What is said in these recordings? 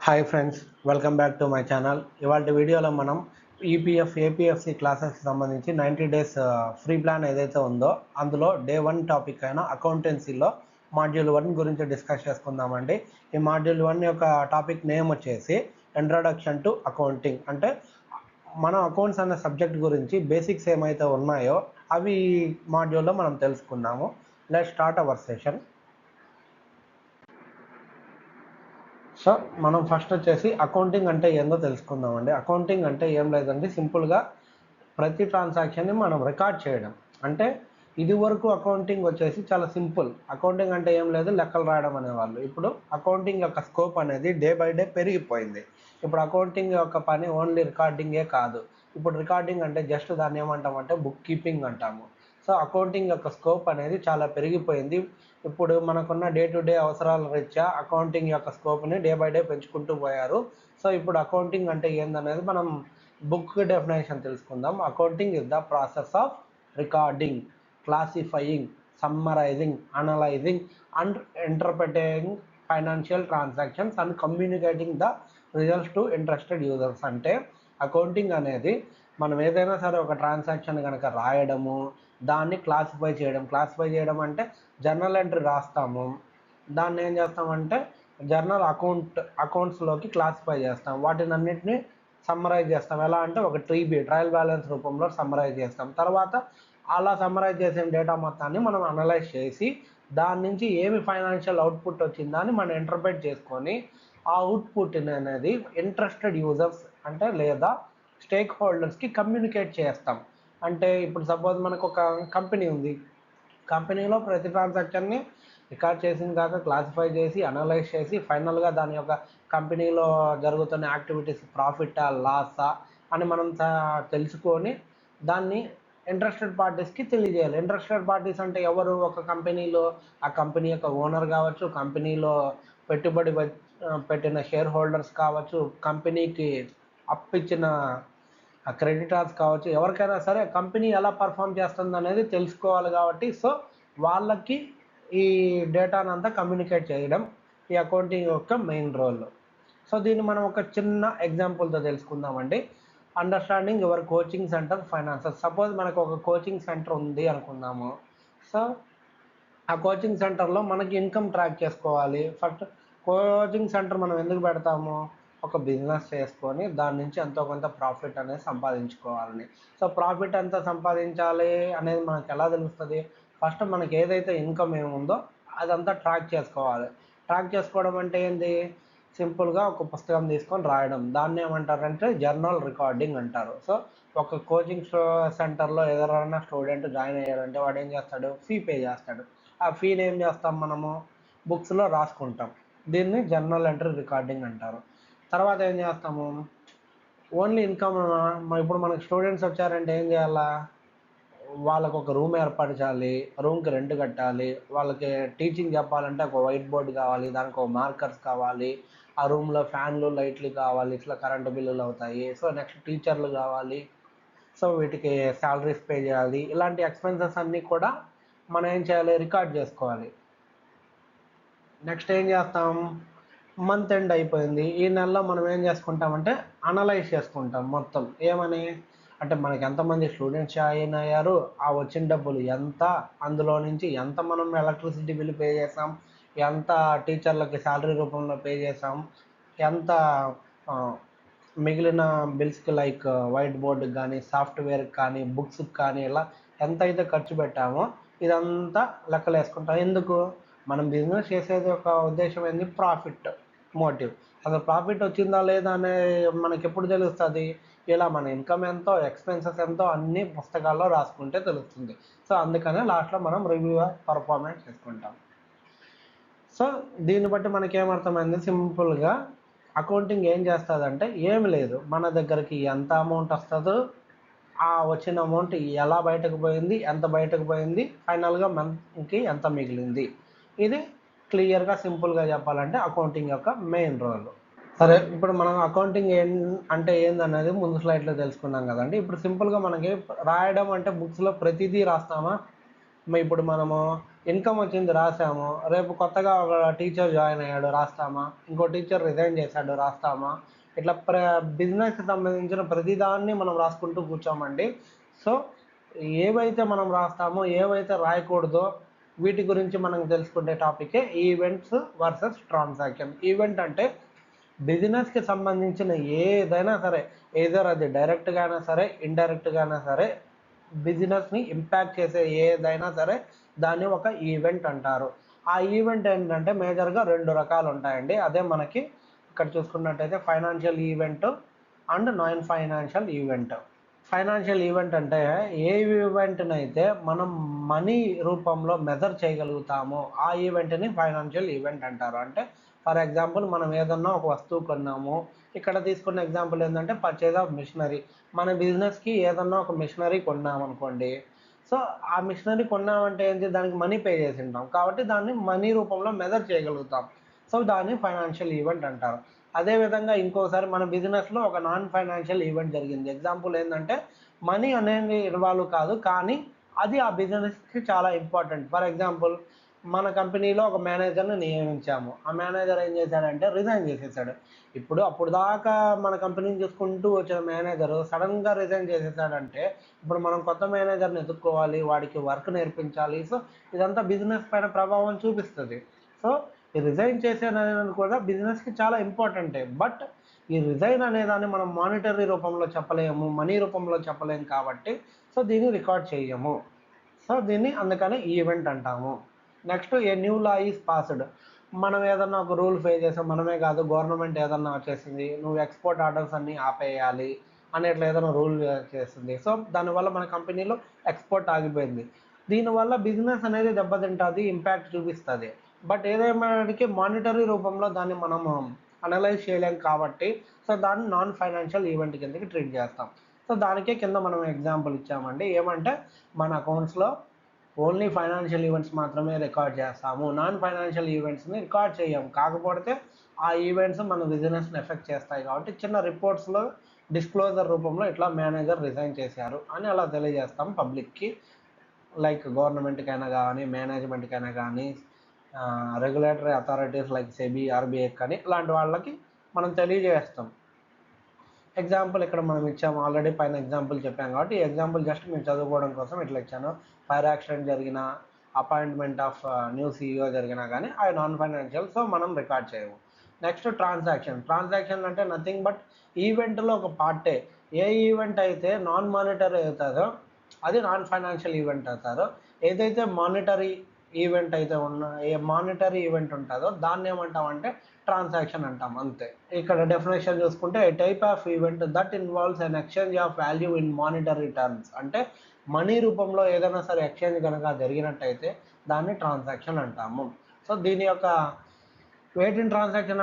Hi friends, welcome back to my channel. ఇవాళ వీడియోలో మనం ఈపీఎఫ్ ఏపీఎఫ్సి క్లాసెస్కి సంబంధించి 90 డేస్ ఫ్రీ ప్లాన్ ఏదైతే ఉందో అందులో డే 1 టాపిక్ అయిన అకౌంటెన్సీలో మాడ్యూల్ 1 గురించి డిస్కస్ చేసుకుందామండి. ఈ మాడ్యూల్ 1 యొక్క టాపిక్ నేమ్ వచ్చేసి ఇంట్రడక్షన్ టు అకౌంటింగ్. అంటే మనం అకౌంట్స్ అనే సబ్జెక్ట్ గురించి బేసిక్స్ ఏమైతే ఉన్నాయో అవి మాడ్యూల్లో మనం తెలుసుకుందాము. Let's start our session. So మనం ఫస్ట్ వచ్చేసి అకౌంటింగ్ అంటే ఏందో తెలుసుకుందామండి. అకౌంటింగ్ అంటే ఏం లేదండి, సింపుల్గా ప్రతి ట్రాన్సాక్షన్ని మనం రికార్డ్ చేయడం. అంటే ఇది వరకు అకౌంటింగ్ వచ్చేసి చాలా సింపుల్. అకౌంటింగ్ అంటే ఏం లేదు, లెక్కలు రాయడం అనేవాళ్ళు. ఇప్పుడు అకౌంటింగ్ యొక్క స్కోప్ అనేది డే బై డే పెరిగిపోయింది. ఇప్పుడు అకౌంటింగ్ యొక్క పని ఓన్లీ రికార్డింగే కాదు. ఇప్పుడు రికార్డింగ్ అంటే జస్ట్ దాన్ని ఏమంటామంటే బుక్ కీపింగ్ అంటాము. సో అకౌంటింగ్ యొక్క స్కోప్ అనేది చాలా పెరిగిపోయింది. ఇప్పుడు మనకున్న డే టు డే అవసరాల రీత్యా అకౌంటింగ్ యొక్క స్కోప్ని డే బై డే పెంచుకుంటూ పోయారు. సో ఇప్పుడు అకౌంటింగ్ అంటే ఏందనేది మనం బుక్ డెఫినేషన్ తెలుసుకుందాం. Accounting is the process of recording, classifying, summarising, analysing and interpreting financial transactions and communicating the results to interested users. అంటే అకౌంటింగ్ అనేది మనం ఏదైనా సరే ఒక ట్రాన్సాక్షన్ కనుక రాయడము, దాన్ని క్లాసిఫై చేయడం అంటే జర్నల్ ఎంట్రీ రాస్తాము, దాన్ని ఏం చేస్తామంటే జర్నల్ అకౌంట్స్లోకి క్లాసిఫై చేస్తాం, వాటిని అన్నింటినీ సమ్మరైజ్ చేస్తాం. ఎలా అంటే ఒక ట్రయల్ బ్యాలెన్స్ రూపంలో సమ్మరైజ్ చేస్తాం. తర్వాత అలా సమ్మరైజ్ చేసిన డేటా మొత్తాన్ని మనం అనలైజ్ చేసి దాని నుంచి ఏమి ఫైనాన్షియల్ అవుట్పుట్ వచ్చిందని మనం ఇంటర్ప్రెట్ చేసుకొని ఆ అవుట్పుట్ అనేది ఇంట్రెస్టెడ్ యూజర్స్ అంటే లేదా స్టేక్ హోల్డర్స్కి కమ్యూనికేట్ చేస్తాం. అంటే ఇప్పుడు సపోజ్ మనకు ఒక కంపెనీ ఉంది, కంపెనీలో ప్రతి ట్రాన్సాక్షన్ని రికార్డ్ చేసిన కాక క్లాసిఫై చేసి అనలైజ్ చేసి ఫైనల్గా దాని యొక్క కంపెనీలో జరుగుతున్న యాక్టివిటీస్ ప్రాఫిటా లాసా అని మనం తెలుసుకొని దాన్ని ఇంట్రెస్టెడ్ పార్టీస్కి తెలియజేయాలి. ఇంట్రెస్టెడ్ పార్టీస్ అంటే ఎవరు? ఒక కంపెనీలో ఆ కంపెనీ యొక్క ఓనర్ కావచ్చు, కంపెనీలో పెట్టుబడి పెట్టిన షేర్ హోల్డర్స్ కావచ్చు, కంపెనీకి అప్పిచ్చిన క్రెడిటార్స్ కావచ్చు, ఎవరికైనా సరే కంపెనీ ఎలా పర్ఫామ్ చేస్తుంది అనేది తెలుసుకోవాలి. కాబట్టి సో వాళ్ళకి ఈ డేటాను అంతా కమ్యూనికేట్ చేయడం ఈ అకౌంటింగ్ యొక్క మెయిన్ రోల్. సో దీన్ని మనం ఒక చిన్న ఎగ్జాంపుల్తో తెలుసుకుందామండి. Understanding your coaching centre finances. Suppose మనకు ఒక కోచింగ్ సెంటర్ ఉంది అనుకుందాము. సో ఆ కోచింగ్ సెంటర్లో మనకి ఇన్కమ్ ట్రాక్ చేసుకోవాలి. ఫస్ట్ కోచింగ్ సెంటర్ మనం ఎందుకు పెడతాము? ఒక బిజినెస్ చేసుకొని దాని నుంచి ఎంతో కొంత ప్రాఫిట్ అనేది సంపాదించుకోవాలని. సో ప్రాఫిట్ ఎంత సంపాదించాలి అనేది మనకు ఎలా తెలుస్తుంది? ఫస్ట్ మనకి ఏదైతే ఇన్కమ్ ఏముందో అదంతా ట్రాక్ చేసుకోవాలి. ట్రాక్ చేసుకోవడం అంటే ఏంది? సింపుల్గా ఒక పుస్తకం తీసుకొని రాయడం. దాన్ని ఏమంటారంటే జర్నల్ రికార్డింగ్ అంటారు. సో ఒక కోచింగ్ సెంటర్లో ఎవరైనా స్టూడెంట్ జాయిన్ అయ్యారంటే వాడు ఏం చేస్తాడు? ఫీ పే చేస్తాడు. ఆ ఫీని ఏం చేస్తాం మనము? బుక్స్లో రాసుకుంటాం. దీన్ని జర్నల్ ఎంట్రీ రికార్డింగ్ అంటారు. తర్వాత ఏం చేస్తాము? Only income. ఇప్పుడు మనకు స్టూడెంట్స్ వచ్చారంటే ఏం చేయాలా? వాళ్ళకు ఒక రూమ్ ఏర్పరచాలి, రూమ్కి రెంట్ కట్టాలి, వాళ్ళకి టీచింగ్ చెప్పాలంటే ఒక వైట్ బోర్డు కావాలి, దానికి ఒక మార్కర్స్ కావాలి, ఆ రూమ్లో ఫ్యాన్లు లైట్లు కావాలి, ఇట్లా కరెంటు బిల్లులు అవుతాయి. సో నెక్స్ట్ టీచర్లు కావాలి, సో వీటికి శాలరీస్ పే చేయాలి. ఇలాంటి ఎక్స్పెన్సెస్ అన్నీ కూడా మనం ఏం చేయాలి? రికార్డ్ చేసుకోవాలి. నెక్స్ట్ ఏం చేస్తాం? మంత్ ఎండ్ అయిపోయింది, ఈ నెలలో మనం ఏం చేసుకుంటామంటే అనలైజ్ చేసుకుంటాం మొత్తం. ఏమని? అంటే మనకి ఎంతమంది స్టూడెంట్స్ జాయిన్ అయ్యారు, ఆ వచ్చిన డబ్బులు ఎంత, అందులో నుంచి ఎంత మనం ఎలక్ట్రిసిటీ బిల్ పే చేసాం, ఎంత టీచర్లకి శాలరీ రూపంలో పే చేసాం, ఎంత మిగిలిన బిల్స్కి లైక్ వైట్ బోర్డుకి కానీ, సాఫ్ట్వేర్కి కానీ, బుక్స్కి కానీ, ఇలా ఎంత అయితే ఖర్చు పెట్టామో ఇదంతా లెక్కలు వేసుకుంటాం. ఎందుకు? మనం బిజినెస్ చేసేది ఒక ఉద్దేశం ఏంది? Profit motive. అసలు ప్రాఫిట్ వచ్చిందా లేదా అనే మనకి ఎప్పుడు తెలుస్తుంది? ఇలా మన ఇన్కమ్ ఎంతో, ఎక్స్పెన్సెస్ ఎంతో అన్నీ పుస్తకాల్లో రాసుకుంటే తెలుస్తుంది. సో అందుకనే లాస్ట్లో మనం రివ్యూ పర్ఫార్మెన్స్ చేసుకుంటాం. సో దీన్ని బట్టి మనకి ఏమర్థమైంది? సింపుల్గా అకౌంటింగ్ ఏం చేస్తుందంటే ఏమి లేదు, మన దగ్గరికి ఎంత అమౌంట్ వస్తుందో ఆ వచ్చిన అమౌంట్ ఎలా బయటకు పోయింది, ఎంత బయటకు పోయింది, ఫైనల్గా మనకి ఎంత మిగిలింది, ఇది క్లియర్గా సింపుల్గా చెప్పాలంటే అకౌంటింగ్ యొక్క మెయిన్ రోల్. సరే, ఇప్పుడు మనం అకౌంటింగ్ అంటే ఏందనేది ముందు స్లైడ్లో తెలుసుకున్నాం కదండి. ఇప్పుడు సింపుల్గా మనకి రాయడం అంటే బుక్స్లో ప్రతిదీ రాస్తామా? ఇప్పుడు మనము ఇన్కమ్ వచ్చింది రాసాము, రేపు కొత్తగా ఒక టీచర్ జాయిన్ అయ్యాడు రాస్తామా, ఇంకో టీచర్ రిజైన్ చేశాడు రాస్తామా, ఇట్లా బిజినెస్కి సంబంధించిన ప్రతిదాన్ని మనం రాసుకుంటూ కూర్చోమండి. సో ఏవైతే మనం రాస్తామో ఏవైతే రాయకూడదో వీటి గురించి మనం తెలుసుకునే టాపికే ఈవెంట్స్ వర్సెస్ ట్రాన్సాక్షన్. ఈవెంట్ అంటే బిజినెస్కి సంబంధించిన ఏదైనా సరే, ఏదర్ అది డైరెక్ట్గా అయినా సరే ఇండైరెక్ట్గా అయినా సరే, బిజినెస్ని ఇంపాక్ట్ చేసే ఏదైనా సరే దాన్ని ఒక ఈవెంట్ అంటారు. ఆ ఈవెంట్ ఏంటంటే మేజర్గా 2 రకాలు ఉంటాయండి. అదే మనకి ఇక్కడ చూసుకున్నట్టయితే financial event and non financial event. Financial event అంటే ఏ ఈవెంట్ని అయితే మనం మనీ రూపంలో మెజర్ చేయగలుగుతామో ఆ ఈవెంట్ని ఫైనాన్షియల్ ఈవెంట్ అంటారు. అంటే ఫర్ ఎగ్జాంపుల్ మనం ఏదన్నా ఒక వస్తువు కొన్నాము, ఇక్కడ తీసుకున్న ఎగ్జాంపుల్ ఏంటంటే పర్చేజ్ ఆఫ్ మిషనరీ. మన బిజినెస్కి ఏదన్నా ఒక మిషనరీ కొన్నామనుకోండి, సో ఆ మిషనరీ కొన్నామంటే ఏంటి, దానికి మనీ పే చేసి ఉంటాం కాబట్టి దాన్ని మనీ రూపంలో మెజర్ చేయగలుగుతాం. సో దాన్ని ఫైనాన్షియల్ ఈవెంట్ అంటారు. అదేవిధంగా ఇంకోసారి మన బిజినెస్లో ఒక నాన్ ఫైనాన్షియల్ ఈవెంట్ జరిగింది. ఎగ్జాంపుల్ ఏంటంటే మనీ అనేది ఇన్వాల్వ్ కాదు, కానీ అది ఆ బిజినెస్కి చాలా ఇంపార్టెంట్. ఫర్ ఎగ్జాంపుల్ మన కంపెనీలో ఒక మేనేజర్ని నియమించాము, ఆ మేనేజర్ ఏం చేశాడంటే రిజైన్ చేసేసాడు. అప్పుడు దాకా మన కంపెనీని చూసుకుంటూ వచ్చిన మేనేజర్ సడన్గా రిజైన్ చేసేసాడంటే ఇప్పుడు మనం కొత్త మేనేజర్ని ఎదుర్కోవాలి, వాడికి వర్క్ నేర్పించాలి. సో ఇదంతా బిజినెస్ పైన ప్రభావం చూపిస్తుంది. సో ఈ రిజైన్ చేసేది కూడా బిజినెస్కి చాలా ఇంపార్టెంటే. బట్ ఈ రిజైన్ అనేదాన్ని మనం మానిటరీ రూపంలో చెప్పలేము, మనీ రూపంలో చెప్పలేము కాబట్టి సో దీన్ని రికార్డ్ చేయము. సో దీన్ని అందుకని ఈవెంట్ అంటాము. Next a new law is passed. మనం ఏదన్నా ఒక రూల్ ఫే చేసాం, మనమే కాదు గవర్నమెంట్ ఏదన్నా వచ్చేసింది, నువ్వు ఎక్స్పోర్ట్ ఆర్డర్స్ అన్నీ ఆపేయాలి అనేట్లా ఏదైనా రూల్ చేస్తుంది. సో దానివల్ల మన కంపెనీలో ఎక్స్పోర్ట్ ఆగిపోయింది. దీనివల్ల బిజినెస్ అనేది దెబ్బతింటుంది, ఇంపాక్ట్ చూపిస్తుంది. బట్ ఏదేమైనాటికి మానిటరీ రూపంలో దాన్ని మనము అనలైజ్ చేయలేం కాబట్టి సో దాన్ని నాన్ ఫైనాన్షియల్ ఈవెంట్ కిందకి ట్రీట్ చేస్తాం. సో దానికే కింద మనం ఎగ్జాంపుల్ ఇచ్చామండి. ఏమంటే మన అకౌంట్స్లో ఓన్లీ ఫైనాన్షియల్ ఈవెంట్స్ మాత్రమే రికార్డ్ చేస్తాము, నాన్ ఫైనాన్షియల్ ఈవెంట్స్ని రికార్డ్ చేయము. కాకపోతే ఆ ఈవెంట్స్ మన బిజినెస్ని ఎఫెక్ట్ చేస్తాయి కాబట్టి చిన్న రిపోర్ట్స్లో డిస్క్లోజర్ రూపంలో ఇట్లా మేనేజర్ రిజైన్ చేశారు అని అలా తెలియజేస్తాం పబ్లిక్కి. లైక్ గవర్నమెంట్కైనా కానీ, మేనేజ్మెంట్కైనా కానీ, regulatory authorities like SEBI, RBI కానీ ఇలాంటి వాళ్ళకి మనం తెలియజేస్తాం. ఎగ్జాంపుల్ ఇక్కడ మనం ఇచ్చాము, ఆల్రెడీ పైన ఎగ్జాంపుల్ చెప్పాం కాబట్టి ఈ ఎగ్జాంపుల్ జస్ట్ మీరు చదువుకోవడం కోసం ఇట్లా ఇచ్చాను. ఫైర్ యాక్సిడెంట్ జరిగిన, అపాయింట్మెంట్ ఆఫ్ న్యూ సీఈఓ జరిగినా కానీ అవి నాన్ ఫైనాన్షియల్, సో మనం రికార్డ్ చేయము. Next transaction. ట్రాన్సాక్షన్ అంటే నథింగ్ బట్ ఈవెంట్లో ఒక పార్టే. ఏ ఈవెంట్ అయితే నాన్ మానిటరీ అవుతుందో అది నాన్ ఫైనాన్షియల్ ఈవెంట్ అవుతారో, ఏదైతే మానిటరీ ఈవెంట్ అయితే ఏ మానిటరీ ఈవెంట్ ఉంటుందో దాన్ని ఏమంటామంటే ట్రాన్సాక్షన్ అంటాం, అంతే. ఇక్కడ డెఫినేషన్ చూసుకుంటే a type of event that involves an exchange of value in monetary terms. అంటే మనీ రూపంలో ఏదైనా సరే ఎక్స్చేంజ్ కనుక జరిగినట్టయితే దాన్ని ట్రాన్సాక్షన్ అంటాము. సో దీని యొక్క వెయిట్ ఇన్ ట్రాన్సాక్షన్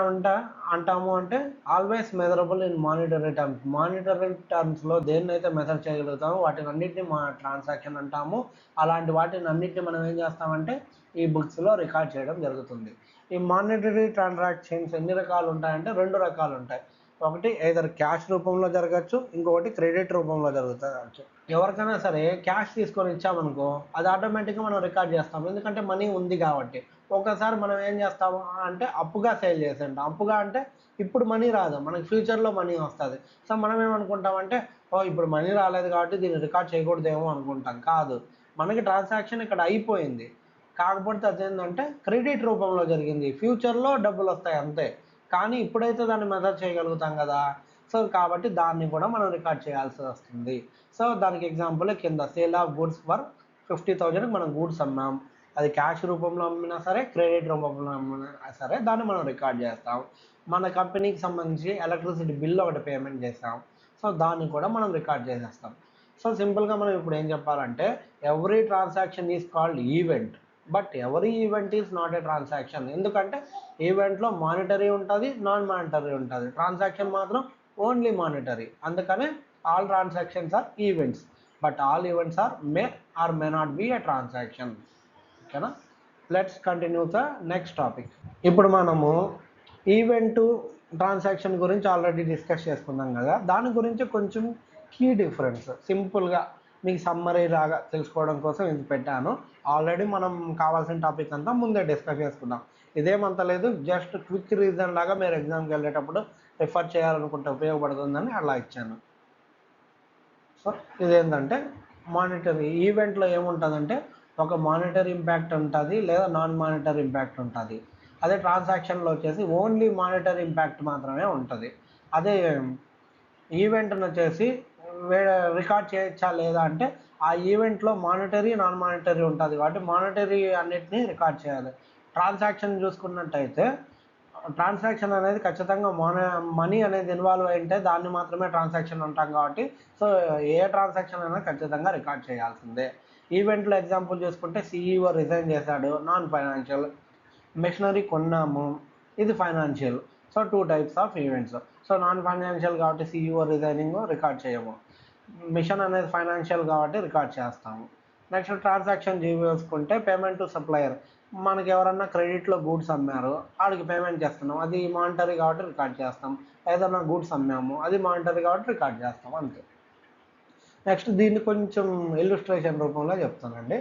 అంటాము అంటే always measurable in monetary terms. Monetary టర్మ్స్లో దేన్నైతే మెజర్ చేయగలుగుతామో వాటిని అన్నింటినీ ట్రాన్సాక్షన్ అంటాము. అలాంటి వాటిని అన్నింటినీ మనం ఏం చేస్తామంటే ఈ బుక్స్లో రికార్డ్ చేయడం జరుగుతుంది. ఈ మానిటరీ ట్రాన్సాక్షన్స్ ఎన్ని రకాలు ఉంటాయంటే 2 రకాలు ఉంటాయి. ఒకటి ఏదర్ క్యాష్ రూపంలో జరగచ్చు, ఇంకొకటి క్రెడిట్ రూపంలో జరగచ్చు. ఎవరికైనా సరే క్యాష్ తీసుకొని ఇచ్చామనుకో అది ఆటోమేటిక్గా మనం రికార్డ్ చేస్తాం, ఎందుకంటే మనీ ఉంది కాబట్టి. ఒకసారి మనం ఏం చేస్తాము అంటే అప్పుగా సేల్ చేసేంటాం. అప్పుగా అంటే ఇప్పుడు మనీ రాదు, మనకి ఫ్యూచర్లో మనీ వస్తుంది. సో మనం ఏమనుకుంటామంటే ఇప్పుడు మనీ రాలేదు కాబట్టి దీన్ని రికార్డ్ చేయకూడదేమో అనుకుంటాం. కాదు, మనకి ట్రాన్సాక్షన్ ఇక్కడ అయిపోయింది, కాకపోతే అదేంటంటే క్రెడిట్ రూపంలో జరిగింది, ఫ్యూచర్లో డబ్బులు వస్తాయి అంతే. కానీ ఇప్పుడైతే దాన్ని మెజర్ చేయగలుగుతాం కదా, సో కాబట్టి దాన్ని కూడా మనం రికార్డ్ చేయాల్సి వస్తుంది. సో దానికి ఎగ్జాంపుల్ కింద సేల్ ఆఫ్ గుడ్స్ ఫర్ 50,000 మనం గూడ్స్ అమ్మాం, అది క్యాష్ రూపంలో అమ్మినా సరే క్రెడిట్ రూపంలో అమ్మినా సరే దాన్ని మనం రికార్డ్ చేస్తాం. మన కంపెనీకి సంబంధించి ఎలక్ట్రిసిటీ బిల్ ఒకటి పేమెంట్ చేస్తాం, సో దాన్ని కూడా మనం రికార్డ్ చేసేస్తాం. సో సింపుల్గా మనం ఇప్పుడు ఏం చెప్పాలంటే every transaction is called event, but every event is not a transaction. ఎందుకంటే ఈవెంట్లో మానిటరీ ఉంటుంది, నాన్ మానిటరీ ఉంటుంది, ట్రాన్సాక్షన్ మాత్రం ఓన్లీ మానిటరీ. అందుకనే all transactions are events, but all events are may are may not be a transaction. ఓకేనా, let's continue the next topic. ఇప్పుడు మనము event transaction గురించి ఆల్రెడీ డిస్కస్ చేసుకున్నాం కదా, దాని గురించి కొంచెం కీ డిఫరెన్స్ సింపుల్గా మీకు సమ్మరీ లాగా తెలుసుకోవడం కోసం ఇది పెట్టాను. ఆల్రెడీ మనం కావాల్సిన టాపిక్ అంతా ముందే డిస్కస్ చేసుకున్నాం. ఇదేమంత లేదు, జస్ట్ క్విక్ రీజన్ లాగా మీరు ఎగ్జామ్కి వెళ్ళేటప్పుడు రిఫర్ చేయాలనుకుంటే ఉపయోగపడుతుందని అలా ఇచ్చాను. సో ఇదేంటంటే మానిటరీ ఈవెంట్లో ఏముంటుందంటే ఒక మానిటరీ ఇంపాక్ట్ ఉంటుంది లేదా నాన్ మానిటరీ ఇంపాక్ట్ ఉంటుంది. అదే ట్రాన్సాక్షన్లో వచ్చేసి ఓన్లీ మానిటరీ ఇంపాక్ట్ మాత్రమే ఉంటుంది. అదే ఈవెంట్ని వచ్చేసి రికార్డ్ చేయొచ్చా లేదా అంటే ఆ ఈవెంట్లో మానిటరీ నాన్ మానిటరీ ఉంటుంది కాబట్టి మానిటరీ అన్నిటినీ రికార్డ్ చేయాలి. ట్రాన్సాక్షన్ చూసుకున్నట్టయితే ట్రాన్సాక్షన్ అనేది ఖచ్చితంగా మనీ అనేది ఇన్వాల్వ్ అయింటే దాన్ని మాత్రమే ట్రాన్సాక్షన్ అంటాం కాబట్టి సో ఏ ట్రాన్సాక్షన్ అయినా ఖచ్చితంగా రికార్డ్ చేయాల్సిందే. ఈవెంట్లో ఎగ్జాంపుల్ చూసుకుంటే సిఈఓ రిజైన్ చేశాడు, నాన్ ఫైనాన్షియల్. మెషినరీ కొన్నాము, ఇది financial. So 2 types of events. So non financial కాబట్టి సిఈఓ రిజైనింగ్ రికార్డ్ చేయము, మిషన్ అనేది ఫైనాన్షియల్ కాబట్టి రికార్డ్ చేస్తాము. నెక్స్ట్ ట్రాన్సాక్షన్ చూసుకుంటే పేమెంట్ టు సప్లయర్, మనకి ఎవరన్నా క్రెడిట్లో గూడ్స్ అమ్మారు, వాడికి పేమెంట్ చేస్తున్నాం, అది మానిటరీ కాబట్టి రికార్డ్ చేస్తాం. ఏదన్నా గూడ్స్ అమ్మాము, అది మానిటరీ కాబట్టి రికార్డ్ చేస్తాం, అంతే. నెక్స్ట్ దీన్ని కొంచెం ఇల్లుస్ట్రేషన్ రూపంలో చెప్తానండి.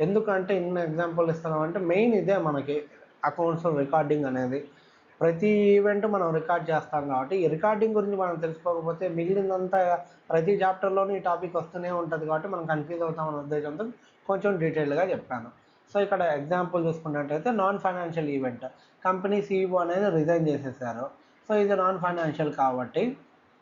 ఎందుకంటే ఇన్ని ఎగ్జాంపుల్ ఇస్తున్నామంటే మెయిన్ ఇదే మనకి అకౌంట్స్ రికార్డింగ్ అనేది. ప్రతి ఈవెంట్ మనం రికార్డ్ చేస్తాం కాబట్టి ఈ రికార్డింగ్ గురించి మనం తెలుసుకోకపోతే మిగిలినంతా ప్రతి చాప్టర్లోనూ ఈ టాపిక్ వస్తూనే ఉంటుంది కాబట్టి మనం కన్ఫ్యూజ్ అవుతామనే ఉద్దేశంతో కొంచెం డీటెయిల్గా చెప్పాను. సో ఇక్కడ ఎగ్జాంపుల్ చూసుకున్నట్టయితే non financial event, company CEO అనేది రిజైన్ చేసేసారు. సో ఇది నాన్ ఫైనాన్షియల్ కాబట్టి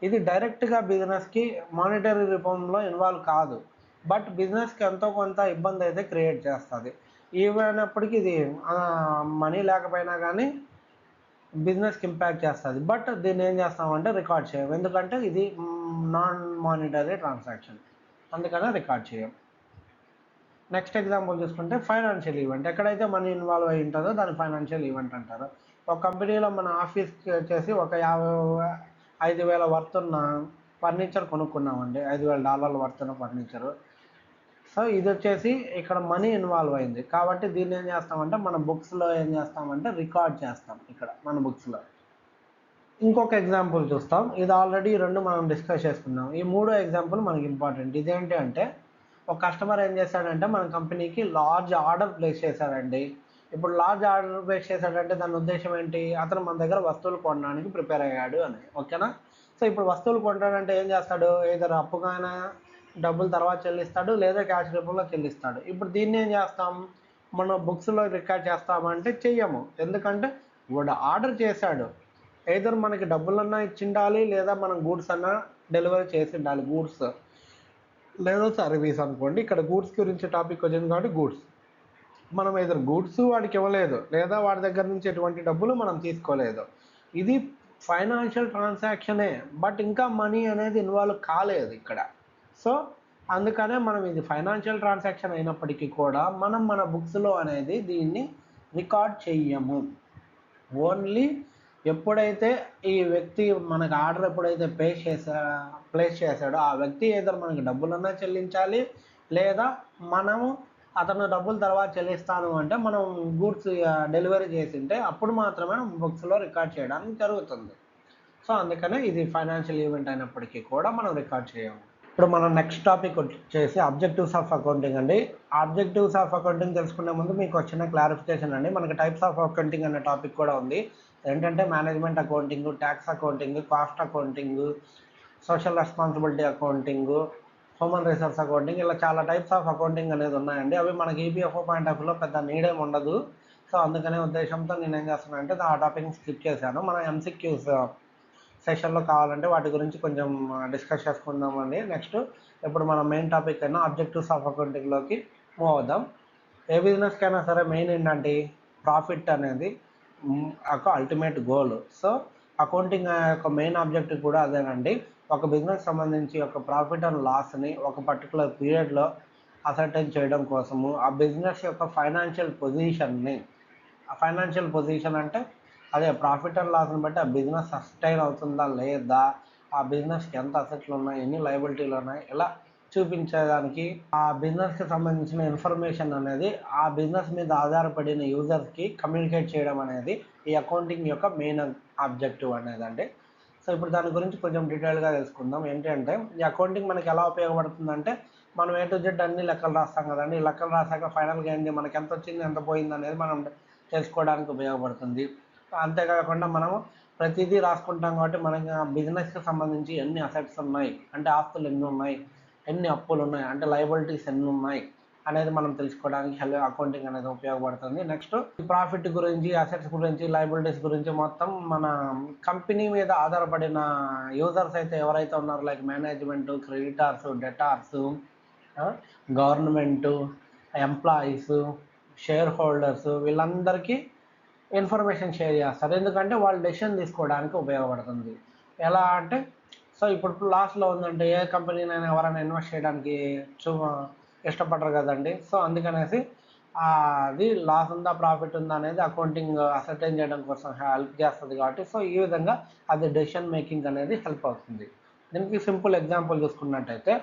ఇది డైరెక్ట్గా బిజినెస్కి మానిటరీ రూపంలో ఇన్వాల్వ్ కాదు, బట్ బిజినెస్కి ఎంతో కొంత ఇబ్బంది అయితే క్రియేట్ చేస్తుంది. ఈవెనప్పటికీ ఇది మనీ లేకపోయినా కానీ బిజినెస్కి ఇంపాక్ట్ చేస్తుంది, బట్ దీన్ని ఏం చేస్తామంటే రికార్డ్ చేయం, ఎందుకంటే ఇది నాన్ మానిటరీ ట్రాన్సాక్షన్, అందుకనే రికార్డ్ చేయం. నెక్స్ట్ ఎగ్జాంపుల్ చూసుకుంటే ఫైనాన్షియల్ ఈవెంట్, ఎక్కడైతే మనీ ఇన్వాల్వ్ అయి ఉంటుందో దాన్ని ఫైనాన్షియల్ ఈవెంట్ అంటారు. ఒక కంపెనీలో మన ఆఫీస్కి వచ్చేసి ఒక 5,000 వర్త్ ఉన్న ఫర్నిచర్ కొనుక్కున్నామండి, $5,000 వర్త్ ఉన్న ఫర్నిచరు. సో ఇది వచ్చేసి ఇక్కడ మనీ ఇన్వాల్వ్ అయింది కాబట్టి దీన్ని ఏం చేస్తామంటే మన బుక్స్లో ఏం చేస్తామంటే రికార్డ్ చేస్తాం ఇక్కడ మన బుక్స్లో. ఇంకొక ఎగ్జాంపుల్ చూస్తాం, ఇది ఆల్రెడీ 2 మనం డిస్కస్ చేసుకున్నాం. ఈ 3వ ఎగ్జాంపుల్ మనకి ఇంపార్టెంట్. ఇదేంటి అంటే ఒక కస్టమర్ ఏం చేశాడంటే మన కంపెనీకి లార్జ్ ఆర్డర్ ప్లేస్ చేశాడండి. ఇప్పుడు లార్జ్ ఆర్డర్ ప్లేస్ చేశాడంటే దాని ఉద్దేశం ఏంటి, అతను మన దగ్గర వస్తువులు కొనడానికి ప్రిపేర్ అయ్యాడు అని, ఓకేనా. సో ఇప్పుడు వస్తువులు కొంటాడంటే ఏం చేస్తాడు, ఏదైనా అప్పుగానే డబ్బులు తర్వాత చెల్లిస్తాడు లేదా క్యాష్ రూపంలో చెల్లిస్తాడు. ఇప్పుడు దీన్ని ఏం చేస్తాం, మన బుక్స్లో రికార్డ్ చేస్తామంటే చెయ్యము, ఎందుకంటే వాడు ఆర్డర్ చేశాడు, ఏదైనా మనకి డబ్బులన్నా ఇచ్చిండాలి లేదా మనం గూడ్స్ అన్నా డెలివరీ చేసి ఉండాలి, గూడ్స్ లేదా సర్వీస్ అనుకోండి. ఇక్కడ గూడ్స్ గురించి టాపిక్ వచ్చింది కాబట్టి గూడ్స్, మనం ఏదైనా గూడ్స్ వాడికి ఇవ్వలేదు లేదా వాడి దగ్గర నుంచి ఎటువంటి డబ్బులు మనం తీసుకోలేదు, ఇది ఫైనాన్షియల్ ట్రాన్సాక్షనే, బట్ ఇంకా మనీ అనేది ఇన్వాల్వ్ కాలేదు ఇక్కడ. సో అందుకనే మనం ఇది ఫైనాన్షియల్ ట్రాన్సాక్షన్ అయినప్పటికీ కూడా మనం మన బుక్స్లో అనేది దీన్ని రికార్డ్ చెయ్యము. ఓన్లీ ఎప్పుడైతే ఈ వ్యక్తి మనకు ఆర్డర్ ఎప్పుడైతే ప్లేస్ చేశాడో ఆ వ్యక్తి ఏదో మనకి డబ్బులన్నా చెల్లించాలి లేదా మనము అతను డబ్బులు తర్వాత చెల్లిస్తాను అంటే మనం గూడ్స్ డెలివరీ చేసింటే అప్పుడు మాత్రమే బుక్స్లో రికార్డ్ చేయడానికి జరుగుతుంది. సో అందుకనే ఇది ఫైనాన్షియల్ ఈవెంట్ అయినప్పటికీ కూడా మనం రికార్డ్ చేయము. ఇప్పుడు మనం నెక్స్ట్ టాపిక్ వచ్చేసి ఆబ్జెక్టివ్స్ ఆఫ్ అకౌంటింగ్ అండి. ఆబ్జెక్టివ్స్ ఆఫ్ అకౌంటింగ్ తెలుసుకునే ముందు మీకు వచ్చిన క్లారిఫికేషన్ అండి, మనకి టైప్స్ ఆఫ్ అకౌంటింగ్ అనే టాపిక్ కూడా ఉంది. ఏంటంటే management accounting, tax accounting, cost accounting, social responsibility accounting, human resource accounting, ఇలా చాలా టైప్స్ ఆఫ్ అకౌంటింగ్ అనేది ఉన్నాయండి. అవి మనకి ఈపీఎఫ్ఓ పాయింట్ ఆఫ్ వ్యూలో పెద్ద నీడేం ఉండదు. సో అందుకనే ఉద్దేశంతో నేను ఏం చేస్తున్నాను అంటే ఆ టాపిక్ని స్కిప్ చేశాను. మన ఎంసీక్యూస్ సెషన్లో కావాలంటే వాటి గురించి కొంచెం డిస్కస్ చేసుకుందామండి. నెక్స్ట్ ఇప్పుడు మన మెయిన్ టాపిక్ అయినా ఆబ్జెక్టివ్స్ ఆఫ్ అకౌంటింగ్లోకి మూవ్ అవుదాం. ఏ బిజినెస్కైనా సరే మెయిన్ ఏంటంటే ప్రాఫిట్ అనేది ఒక అల్టిమేట్ గోల్. సో అకౌంటింగ్ యొక్క మెయిన్ ఆబ్జెక్టివ్ కూడా అదేనండి. ఒక బిజినెస్ సంబంధించి ఒక ప్రాఫిట్ అండ్ లాస్ని ఒక పర్టికులర్ పీరియడ్లో అసర్టైన్ చేయడం కోసము ఆ బిజినెస్ యొక్క ఫైనాన్షియల్ పొజిషన్ని, ఆ ఫైనాన్షియల్ పొజిషన్ అంటే అదే ప్రాఫిట్ అండ్ లాస్ని బట్టి ఆ బిజినెస్ సస్టైన్ అవుతుందా లేదా, ఆ బిజినెస్కి ఎంత అసెట్లు ఉన్నాయి, ఎన్ని లయబిలిటీలు ఉన్నాయి, ఇలా చూపించేదానికి ఆ బిజినెస్కి సంబంధించిన ఇన్ఫర్మేషన్ అనేది ఆ బిజినెస్ మీద ఆధారపడిన యూజర్స్కి కమ్యూనికేట్ చేయడం అనేది ఈ అకౌంటింగ్ యొక్క మెయిన్ ఆబ్జెక్టివ్ అనేదండి. సో ఇప్పుడు దాని గురించి కొంచెం డీటెయిల్గా తెలుసుకుందాం. ఏంటి అంటే ఈ అకౌంటింగ్ మనకి ఎలా ఉపయోగపడుతుందంటే మనం ఏ టు జెడ్ అన్ని లెక్కలు రాస్తాం కదండి. ఈ లెక్కలు రాసాక ఫైనల్గా ఏంటి మనకి ఎంత వచ్చింది ఎంత పోయింది అనేది మనం తెలుసుకోవడానికి ఉపయోగపడుతుంది. అంతేకాకుండా మనము ప్రతిదీ రాసుకుంటాం కాబట్టి మనకి బిజినెస్కి సంబంధించి ఎన్ని అసెట్స్ ఉన్నాయి, అంటే ఆస్తులు ఎన్ని ఉన్నాయి, ఎన్ని అప్పులు ఉన్నాయి, అంటే లయబిలిటీస్ ఎన్ని ఉన్నాయి అనేది మనం తెలుసుకోవడానికి అకౌంటింగ్ అనేది ఉపయోగపడుతుంది. నెక్స్ట్ ప్రాఫిట్ గురించి, అసెట్స్ గురించి, లయబిలిటీస్ గురించి మొత్తం మన కంపెనీ మీద ఆధారపడిన యూజర్స్ అయితే ఎవరైతే ఉన్నారో like management, creditors, debtors, government, employees, share holders వీళ్ళందరికీ ఇన్ఫర్మేషన్ షేర్ చేస్తారు. ఎందుకంటే వాళ్ళు డెసిషన్ తీసుకోవడానికి ఉపయోగపడుతుంది. ఎలా అంటే సో ఇప్పుడు లాస్లో ఉందంటే ఏ కంపెనీనైనా ఎవరైనా ఇన్వెస్ట్ చేయడానికి ఇష్టపడరు కదండి. సో అందుకనేసి అది లాస్ ఉందా ప్రాఫిట్ ఉందా అనేది అకౌంటింగ్ అసర్టైన్ చేయడం కోసం హెల్ప్ చేస్తుంది కాబట్టి సో ఈ విధంగా అది డెసిషన్ మేకింగ్ అనేది హెల్ప్ అవుతుంది. దీనికి సింపుల్ ఎగ్జాంపుల్ చూసుకున్నట్టయితే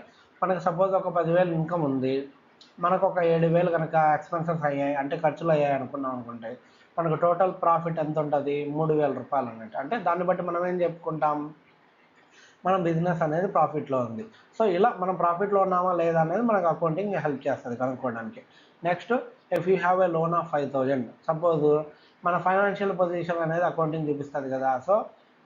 మనకు సపోజ్ ఒక 10,000 ఇన్కమ్ ఉంది, మనకు ఒక 7,000 కనుక ఎక్స్పెన్సెస్ అయ్యాయి అంటే ఖర్చులు అయ్యాయి అనుకున్నాం అనుకుంటే మనకు టోటల్ ప్రాఫిట్ ఎంత ఉంటుంది? 3,000 రూపాయలు అన్నట్టు. అంటే దాన్ని బట్టి మనం ఏం చెప్పుకుంటాం, మన బిజినెస్ అనేది ప్రాఫిట్లో ఉంది. సో ఇలా మనం ప్రాఫిట్లో ఉన్నామా లేదా అనేది మనకు అకౌంటింగ్ హెల్ప్ చేస్తుంది కనుక్కోవడానికి. Next if you have a loan of 5,000 suppose మన ఫైనాన్షియల్ పొజిషన్ అనేది అకౌంటింగ్ చూపిస్తుంది కదా. సో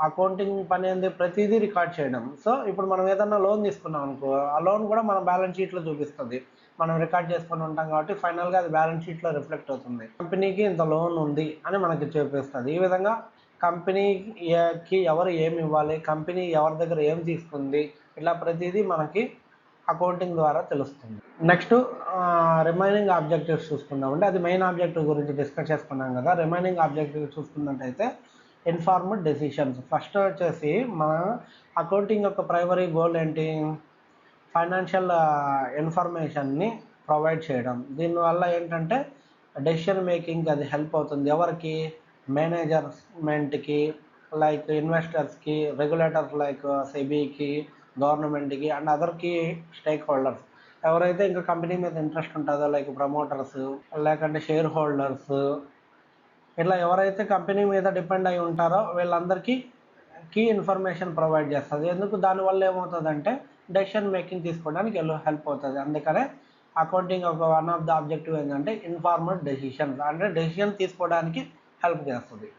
అకౌంటింగ్ పని అనేది ప్రతిదీ రికార్డ్ చేయడం. సో ఇప్పుడు మనం ఏదన్నా లోన్ తీసుకున్నాం అనుకో, ఆ లోన్ కూడా మన బ్యాలెన్స్ షీట్లో చూపిస్తుంది. మనం రికార్డ్ చేసుకొని ఉంటాం కాబట్టి ఫైనల్గా అది బ్యాలెన్స్ షీట్లో రిఫ్లెక్ట్ అవుతుంది. కంపెనీకి ఇంత లోన్ ఉంది అని మనకి చూపిస్తుంది. ఈ విధంగా కంపెనీకి ఎవరు ఏమి ఇవ్వాలి, కంపెనీ ఎవరి దగ్గర ఏం తీసుకుంది, ఇలా ప్రతిదీ మనకి అకౌంటింగ్ ద్వారా తెలుస్తుంది. నెక్స్ట్ రిమైనింగ్ ఆబ్జెక్టివ్స్ చూసుకుందామంటే అది మెయిన్ ఆబ్జెక్టివ్ గురించి డిస్కస్ చేసుకున్నాం కదా. రిమైనింగ్ ఆబ్జెక్టివ్ చూసుకున్నట్టయితే ఇన్ఫార్మ్డ్ డెసిషన్స్. ఫస్ట్ వచ్చేసి మన అకౌంటింగ్ యొక్క ప్రైమరీ గోల్ ఏంటి, ఫైనాన్షియల్ ఇన్ఫర్మేషన్ని ప్రొవైడ్ చేయడం. దీనివల్ల ఏంటంటే డెసిషన్ మేకింగ్ అది హెల్ప్ అవుతుంది. ఎవరికి? మేనేజ్మెంట్కి, లైక్ ఇన్వెస్టర్స్కి, రెగ్యులేటర్స్ లైక్ సెబీకి, గవర్నమెంట్కి అండ్ అదర్కి స్టేక్ హోల్డర్స్. ఎవరైతే ఇంకా కంపెనీ మీద ఇంట్రెస్ట్ ఉంటుందో లైక్ ప్రమోటర్స్, లేకంటే షేర్ హోల్డర్స్, ఇట్లా ఎవరైతే కంపెనీ మీద డిపెండ్ అయి ఉంటారో వీళ్ళందరికీ కీ ఇన్ఫర్మేషన్ ప్రొవైడ్ చేస్తుంది. ఎందుకు? దానివల్ల ఏమవుతుందంటే డెసిషన్ మేకింగ్ తీసుకోవడానికి హెల్ప్ అవుతుంది. అందుకనే అకౌంటింగ్ ఒక వన్ ఆఫ్ ద ఆబ్జెక్టివ్ ఏంటంటే ఇన్ఫార్మడ్ డెసిషన్స్, అంటే డెసిషన్ తీసుకోవడానికి హెల్ప్ చేస్తుంది.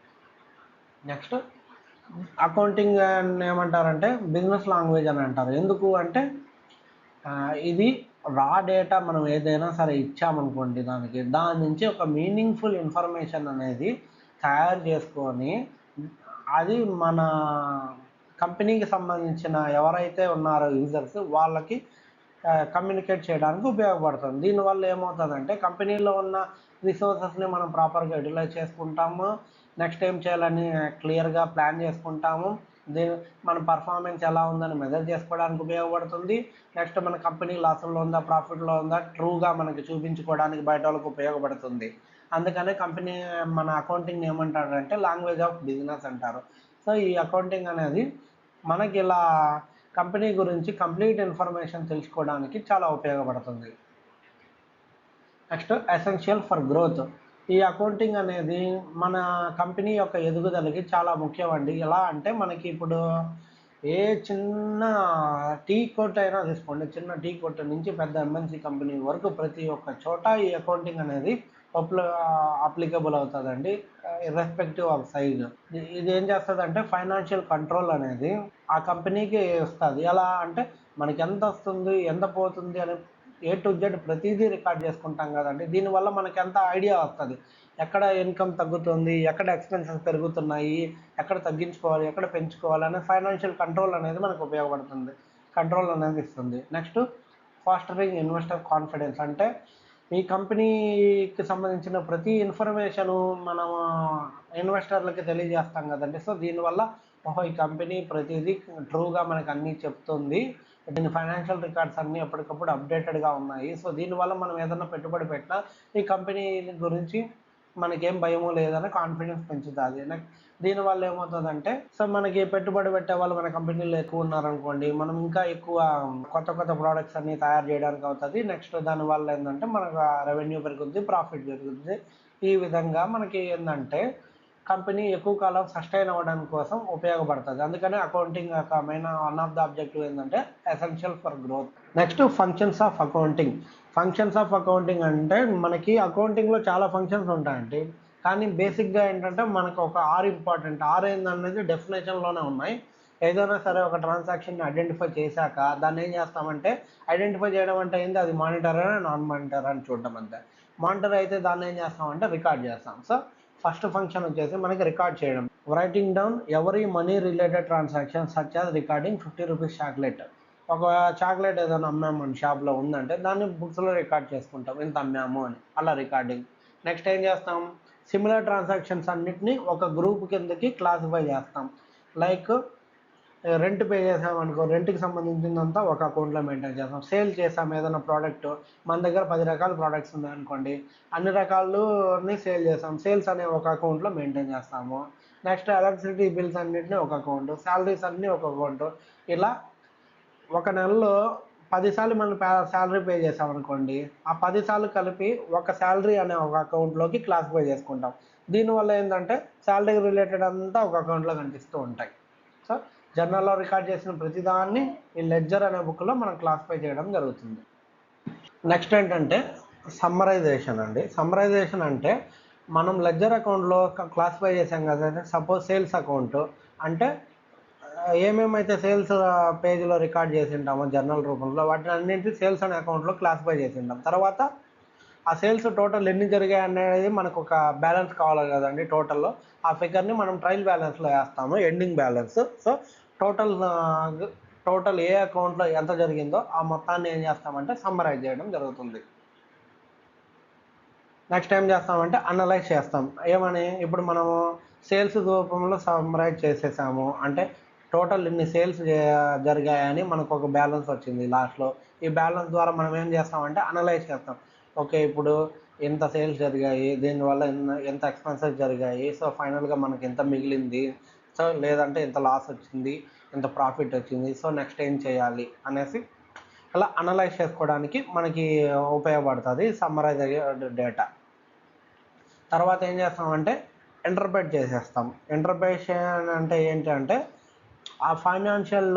నెక్స్ట్ అకౌంటింగ్ ఏమంటారంటే బిజినెస్ లాంగ్వేజ్ అని అంటారు. ఎందుకు అంటే ఇది రా డేటా మనం ఏదైనా సరే ఇచ్చామనుకోండి దాని నుంచి ఒక మీనింగ్ఫుల్ ఇన్ఫర్మేషన్ అనేది తయారు చేసుకొని అది మన కంపెనీకి సంబంధించిన ఎవరైతే ఉన్నారో యూజర్స్ వాళ్ళకి కమ్యూనికేట్ చేయడానికి ఉపయోగపడుతుంది. దీనివల్ల ఏమవుతుందంటే కంపెనీలో ఉన్న రిసోర్సెస్ని మనం ప్రాపర్గా యూటిలైజ్ చేసుకుంటాము. నెక్స్ట్ ఏం చేయాలని క్లియర్గా ప్లాన్ చేసుకుంటాము. మన పర్ఫార్మెన్స్ ఎలా ఉందని మెజర్ చేసుకోవడానికి ఉపయోగపడుతుంది. నెక్స్ట్ మన కంపెనీ లాస్లో ఉందా ప్రాఫిట్లో ఉందా ట్రూగా మనకి చూపించుకోవడానికి బయట వాళ్ళకి ఉపయోగపడుతుంది. అందుకనే కంపెనీ మన అకౌంటింగ్ ఏమంటారంటే లాంగ్వేజ్ ఆఫ్ బిజినెస్ అంటారు. సో ఈ అకౌంటింగ్ అనేది మనకి ఇలా కంపెనీ గురించి కంప్లీట్ ఇన్ఫర్మేషన్ తెలుసుకోవడానికి చాలా ఉపయోగపడుతుంది. Next essential for growth. ఈ అకౌంటింగ్ అనేది మన కంపెనీ యొక్క ఎదుగుదలకి చాలా ముఖ్యమండి. ఎలా అంటే మనకి ఇప్పుడు ఏ చిన్న టీ కొట్టు అయినా తీసుకోండి, చిన్న టీ కొట్టు నుంచి పెద్ద ఎంఎన్సీ కంపెనీ వరకు ప్రతి ఒక్క చోట ఈ అకౌంటింగ్ అనేది అప్లికబుల్ అవుతుందండి, ఇర్రెస్పెక్టివ్ ఆఫ్ సైజ్. ఇది ఏం చేస్తుందంటే ఫైనాన్షియల్ కంట్రోల్ అనేది ఆ కంపెనీకి వస్తుంది. ఎలా అంటే మనకి ఎంత వస్తుంది ఎంత పోతుంది అని ఏ టు జెడ్ ప్రతిదీ రికార్డ్ చేసుకుంటాం కదండి. దీనివల్ల మనకి ఎంత ఐడియా వస్తుంది, ఎక్కడ ఇన్కమ్ తగ్గుతుంది, ఎక్కడ ఎక్స్పెన్సెస్ పెరుగుతున్నాయి, ఎక్కడ తగ్గించుకోవాలి, ఎక్కడ పెంచుకోవాలి అనే ఫైనాన్షియల్ కంట్రోల్ అనేది మనకు ఉపయోగపడుతుంది, కంట్రోల్ అనేది ఇస్తుంది. Next fostering investor confidence. అంటే ఈ కంపెనీకి సంబంధించిన ప్రతి ఇన్ఫర్మేషను మనం ఇన్వెస్టర్లకి తెలియజేస్తాం కదండి. సో దీనివల్ల ఈ కంపెనీ ప్రతిదీ ట్రూగా మనకు అన్నీ చెప్తుంది, దీని ఫైనాన్షియల్ రికార్డ్స్ అన్నీ ఎప్పటికప్పుడు అప్డేటెడ్గా ఉన్నాయి. సో దీనివల్ల మనం ఏదైనా పెట్టుబడి పెట్టినా ఈ కంపెనీ గురించి మనకేం భయమో లేదని కాన్ఫిడెన్స్ పెంచుతుంది. దీనివల్ల ఏమవుతుందంటే సో మనకి పెట్టుబడి పెట్టే వాళ్ళు మన కంపెనీలో ఎక్కువ ఉన్నారనుకోండి, మనం ఇంకా ఎక్కువ కొత్త కొత్త ప్రోడక్ట్స్ అన్ని తయారు చేయడానికి అవుతుంది. నెక్స్ట్ దానివల్ల ఏంటంటే మనకు రెవెన్యూ పెరుగుద్ది, ప్రాఫిట్ పెరుగుద్ది. ఈ విధంగా మనకి ఏంటంటే కంపెనీ ఎక్కువ కాలం సస్టైన్ అవ్వడానికి కోసం ఉపయోగపడుతుంది. అందుకని అకౌంటింగ్ యొక్క main one of the objective ఏంటంటే essential for growth. Next functions of accounting. Functions of accounting అంటే మనకి అకౌంటింగ్లో చాలా ఫంక్షన్స్ ఉంటాయండి. కానీ బేసిక్గా ఏంటంటే మనకు ఒక ఆరు ఇంపార్టెంట్. ఆరు ఏందనేది డెఫినేషన్లోనే ఉన్నాయి. ఏదైనా సరే ఒక ట్రాన్సాక్షన్ని ఐడెంటిఫై చేశాక దాన్ని ఏం చేస్తామంటే, ఐడెంటిఫై చేయడం అంటే ఏంది, అది మానిటర్ అని నాన్ మానిటర్ అని చూడడం అంతే. మానిటర్ అయితే దాన్ని ఏం చేస్తామంటే రికార్డ్ చేస్తాం. సో ఫస్ట్ ఫంక్షన్ వచ్చేసి మనకి రికార్డ్ చేయడం. Writing down every money related transaction such as recording 50 rupees chocolate. ఒక చాక్లెట్ ఏదైనా అమ్మాము మన షాప్లో ఉందంటే దాన్ని బుక్స్లో రికార్డ్ చేసుకుంటాం, ఎంత అమ్మాము అని, అలా రికార్డింగ్. నెక్స్ట్ ఏం చేస్తాం, సిమిలర్ ట్రాన్సాక్షన్స్ అన్నిటినీ ఒక గ్రూప్ కిందకి క్లాసిఫై చేస్తాం. లైక్ రెంట్ పే చేసాం అనుకో, రెంట్కి సంబంధించిందంతా ఒక అకౌంట్లో మెయింటైన్ చేస్తాం. సేల్ చేసాం ఏదైనా ప్రోడక్ట్, మన దగ్గర 10 రకాల ప్రోడక్ట్స్ ఉన్నాయనుకోండి, అన్ని రకాలని సేల్ చేసాం, సేల్స్ అనే ఒక అకౌంట్లో మెయింటైన్ చేస్తాము. నెక్స్ట్ ఎలక్ట్రిసిటీ బిల్స్ అన్నింటినీ ఒక అకౌంట్, శాలరీస్ అన్నీ ఒక అకౌంట్. ఇలా ఒక నెలలో 10 సార్లు మనం శాలరీ పే చేసామనుకోండి, ఆ 10 సార్లు కలిపి ఒక శాలరీ అనే ఒక అకౌంట్లోకి క్లాసిఫై చేసుకుంటాం. దీనివల్ల ఏంటంటే శాలరీ రిలేటెడ్ అంతా ఒక అకౌంట్లో కనిపిస్తూ ఉంటాయి. సో జర్నల్లో రికార్డ్ చేసిన ప్రతిదాన్ని ఈ లెడ్జర్ అనే బుక్లో మనం క్లాసిఫై చేయడం జరుగుతుంది. నెక్స్ట్ ఏంటంటే సమ్మరైజేషన్ అండి. సమ్మరైజేషన్ అంటే మనం లెడ్జర్ అకౌంట్లో క్లాసిఫై చేసాం కదా, సపోజ్ సేల్స్ అకౌంట్ అంటే ఏమేమైతే సేల్స్ పేజ్లో రికార్డ్ చేసి ఉంటామో జర్నల్ రూపంలో, వాటిని అన్నింటినీ సేల్స్ అనే అకౌంట్లో క్లాసిఫై చేసి ఉంటాం. తర్వాత ఆ సేల్స్ టోటల్ ఎన్ని జరిగాయి అనేది మనకు ఒక బ్యాలెన్స్ కావాలి కదండి. టోటల్లో ఆ ఫిగర్ని మనం ట్రయల్ బ్యాలెన్స్లో వేస్తాము, ఎండింగ్ బ్యాలెన్స్. సో టోటల్ ఏ అకౌంట్లో ఎంత జరిగిందో ఆ మొత్తాన్ని ఏం చేస్తామంటే సమ్మరైజ్ చేయడం జరుగుతుంది. నెక్స్ట్ ఏం చేస్తామంటే అనలైజ్ చేస్తాం. ఏమని, ఇప్పుడు మనము సేల్స్ రూపంలో సమ్మరైజ్ చేసేసాము అంటే టోటల్ ఇన్ని సేల్స్ జరిగాయని మనకు ఒక బ్యాలెన్స్ వచ్చింది లాస్ట్లో. ఈ బ్యాలెన్స్ ద్వారా మనం ఏం చేస్తామంటే అనలైజ్ చేస్తాం. ఓకే, ఇప్పుడు ఎంత సేల్స్ జరిగాయి, దీనివల్ల ఎంత ఎక్స్పెన్సెస్ జరిగాయి, సో ఫైనల్గా మనకి ఎంత మిగిలింది, సో లేదంటే ఎంత లాస్ వచ్చింది, ఎంత ప్రాఫిట్ వచ్చింది, సో నెక్స్ట్ ఏం చేయాలి అనేసి అలా అనలైజ్ చేసుకోవడానికి మనకి ఉపయోగపడుతుంది సమ్మరైజ్ డేటా. తర్వాత ఏం చేస్తామంటే ఇంటర్ప్రెట్ చేసేస్తాం. ఇంటర్ప్రిటేషన్ అంటే ఏంటి అంటే ఆ ఫైనాన్షియల్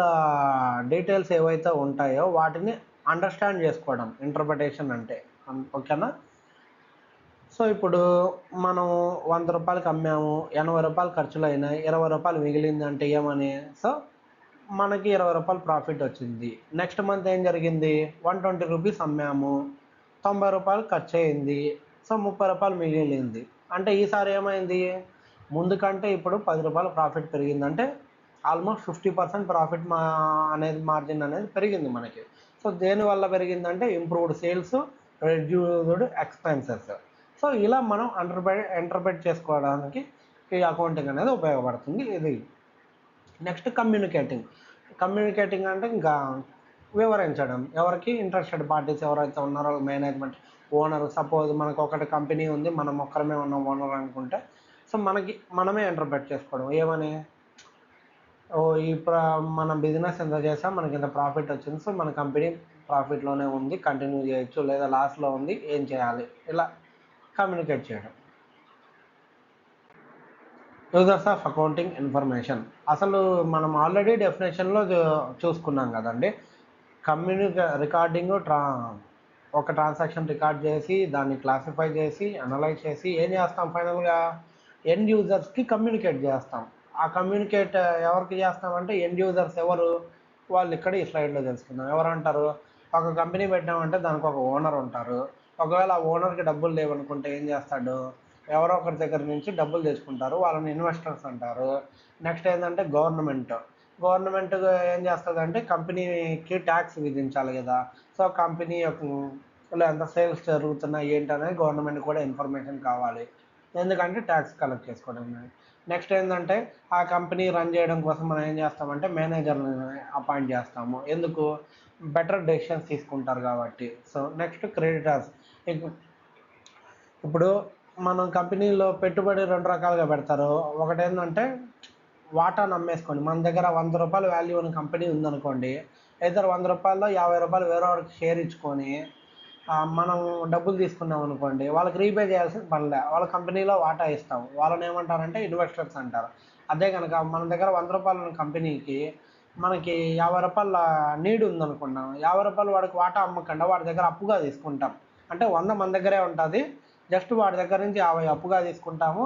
డీటెయిల్స్ ఏవైతే ఉంటాయో వాటిని అండర్స్టాండ్ చేసుకోవడం ఇంటర్ప్రిటేషన్ అంటే. ఓకేనా. సో ఇప్పుడు మనం 100 రూపాయలకి అమ్మాము, 80 రూపాయలు ఖర్చులు అయినాయి, 20 రూపాయలు మిగిలింది అంటే ఏమని, సో మనకి 20 రూపాయలు ప్రాఫిట్ వచ్చింది. నెక్స్ట్ మంత్ ఏం జరిగింది, 120 రూపీస్ అమ్మాము, 90 రూపాయలు ఖర్చు అయింది, సో 30 రూపాయలు మిగిలింది. అంటే ఈసారి ఏమైంది, ముందు కంటే ఇప్పుడు 10 రూపాయలు ప్రాఫిట్ పెరిగిందంటే ఆల్మోస్ట్ 50% ప్రాఫిట్ అనేది మార్జిన్ అనేది పెరిగింది మనకి. సో దేనివల్ల పెరిగిందంటే improved sales, reduced expenses. So ఇలా మనం ఇంటర్ప్రెట్ చేసుకోవడానికి ఈ అకౌంటింగ్ అనేది ఉపయోగపడుతుంది. ఇది నెక్స్ట్ కమ్యూనికేటింగ్ అంటే ఇంకా వివరించడం. ఎవరికి ఇంట్రెస్టెడ్ పార్టీస్ ఎవరైతే ఉన్నారో, మేనేజ్మెంట్, ఓనర్. సపోజ్ మనకు ఒకటి కంపెనీ ఉంది, మనం ఒక్కరమే ఉన్నాం ఓనర్ అనుకుంటే, సో మనమే ఇంటర్ప్రెట్ చేసుకోవడం. ఏమని, ఓ మన బిజినెస్ ఎంత చేసాం, మనకి ఇంత ప్రాఫిట్ వచ్చింది, సో మన కంపెనీ ప్రాఫిట్లోనే ఉంది, కంటిన్యూ చేయొచ్చు, లేదా లాస్లో ఉంది, ఏం చేయాలి, ఇలా కమ్యూనికేట్ చేయడం. Users of accounting information. అసలు మనం ఆల్రెడీ డెఫినేషన్లో చూసుకున్నాం కదండి. రికార్డింగ్ ఒక ట్రాన్సాక్షన్ రికార్డ్ చేసి దాన్ని క్లాసిఫై చేసి అనలైజ్ చేసి ఏం చేస్తాం, ఫైనల్గా ఎండ్ యూజర్స్కి కమ్యూనికేట్ చేస్తాం. ఆ కమ్యూనికేట్ ఎవరికి చేస్తామంటే ఎండ్ యూజర్స్ ఎవరు, వాళ్ళు ఇక్కడ ఈ స్లైడ్లో తెలుసుకుందాం. ఎవరు అంటారు, ఒక కంపెనీ పెట్టామంటే దానికి ఒక ఓనర్ ఉంటారు. ఒకవేళ ఆ ఓనర్కి డబ్బులు లేవనుకుంటే ఏం చేస్తాడు, ఎవరో ఒకరి దగ్గర నుంచి డబ్బులు తెచ్చుకుంటారు, వాళ్ళని ఇన్వెస్టర్స్ అంటారు. నెక్స్ట్ ఏంటంటే గవర్నమెంట్ ఏం చేస్తుందంటే కంపెనీకి ట్యాక్స్ విధించాలి కదా. సో కంపెనీ యొక్క ఎంత సేల్స్ జరుగుతున్నాయి ఏంటనేది గవర్నమెంట్ కూడా ఇన్ఫర్మేషన్ కావాలి, ఎందుకంటే ట్యాక్స్ కలెక్ట్ చేసుకోవడం. నెక్స్ట్ ఏంటంటే ఆ కంపెనీ రన్ చేయడం కోసం మనం ఏం చేస్తామంటే మేనేజర్ని అపాయింట్ చేస్తాము, ఎందుకు, బెటర్ డెసిషన్స్ తీసుకుంటారు కాబట్టి. So next creditors. ఇప్పుడు మనం కంపెనీలో పెట్టుబడి 2 రకాలుగా పెడతారు. ఒకటి ఏంటంటే వాటాను అమ్మేసుకోండి. మన దగ్గర 100 రూపాయలు వాల్యూ ఉన్న కంపెనీ ఉందనుకోండి, ఇద్దరు 100 రూపాయల్లో 50 రూపాయలు వేరే వాడికి షేర్ ఇచ్చుకొని మనం డబ్బులు తీసుకున్నాం అనుకోండి, వాళ్ళకి రీపే చేయాల్సిన పనిలే. వాళ్ళ కంపెనీలో వాటా ఇస్తాం. వాళ్ళని ఏమంటారంటే ఇన్వెస్టర్స్ అంటారు. అదే కనుక మన దగ్గర రూ. 100 ఉన్న కంపెనీకి మనకి రూ. 50 నీడ్ ఉందనుకున్నాం. రూ. 50 వాడికి వాటా అమ్మకుండా వాడి దగ్గర అప్పుగా తీసుకుంటాం. అంటే 100 మన దగ్గరే ఉంటుంది. జస్ట్ వాడి దగ్గర నుంచి 50 అప్పుగా తీసుకుంటాము.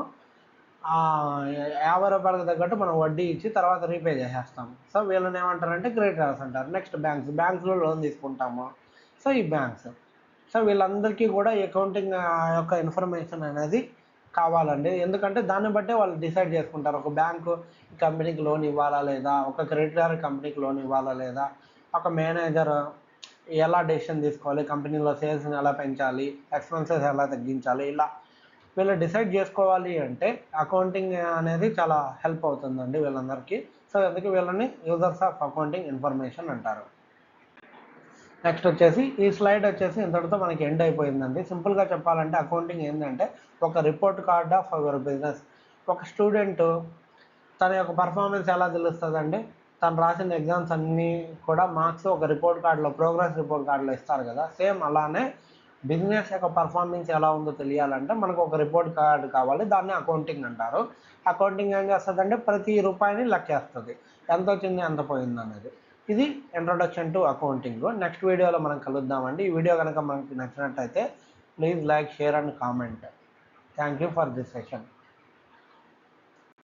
రూ. 50 తగ్గట్టు మనం వడ్డీ ఇచ్చి తర్వాత రీపే చేసేస్తాం. సో వీళ్ళని ఏమంటారంటే క్రెడిటర్స్ అంటారు. నెక్స్ట్ బ్యాంక్స్లో లోన్ తీసుకుంటాము. సో ఈ బ్యాంక్స్. సో వీళ్ళందరికీ కూడా అకౌంటింగ్ యొక్క ఇన్ఫర్మేషన్ అనేది కావాలండి. ఎందుకంటే దాన్ని బట్టే వాళ్ళు డిసైడ్ చేసుకుంటారు. ఒక బ్యాంకు కంపెనీకి లోన్ ఇవ్వాలా లేదా, ఒక క్రెడిటర్ కంపెనీకి లోన్ ఇవ్వాలా లేదా, ఒక మేనేజర్ ఎలా డెసిషన్ తీసుకోవాలి, కంపెనీలో సేల్స్ని ఎలా పెంచాలి, ఎక్స్పెన్సెస్ ఎలా తగ్గించాలి, ఇలా వీళ్ళు డిసైడ్ చేసుకోవాలి అంటే అకౌంటింగ్ అనేది చాలా హెల్ప్ అవుతుందండి వీళ్ళందరికీ. సో అందుకే వీళ్ళని యూజర్స్ ఆఫ్ అకౌంటింగ్ ఇన్ఫర్మేషన్ అంటారు. నెక్స్ట్ వచ్చేసి ఈ స్లైడ్ వచ్చేసి ఇంతటితో మనకి ఎండ్ అయిపోయిందండి. సింపుల్గా చెప్పాలంటే అకౌంటింగ్ ఏంటంటే ఒక report card of our business. ఒక స్టూడెంట్ తన యొక్క పర్ఫార్మెన్స్ ఎలా తెలుస్తుందండి, తను రాసిన ఎగ్జామ్స్ అన్నీ కూడా మార్క్స్ ఒక రిపోర్ట్ కార్డులో, ప్రోగ్రెస్ రిపోర్ట్ కార్డులో ఇస్తారు కదా. సేమ్ అలానే బిజినెస్ యొక్క పర్ఫార్మెన్స్ ఎలా ఉందో తెలియాలంటే మనకు ఒక రిపోర్ట్ కార్డు కావాలి. దాన్ని అకౌంటింగ్ అంటారు. అకౌంటింగ్ ఏం చేస్తుందంటే ప్రతి రూపాయిని లెక్కేస్తుంది, ఎంత వచ్చింది ఎంత పోయింది అనేది. ఇది ఇంట్రొడక్షన్ టు అకౌంటింగ్. నెక్స్ట్ వీడియోలో మనం కలుద్దామండి. ఈ వీడియో కనుక మనకి నచ్చినట్టయితే please like, share and comment. Thank you for this session.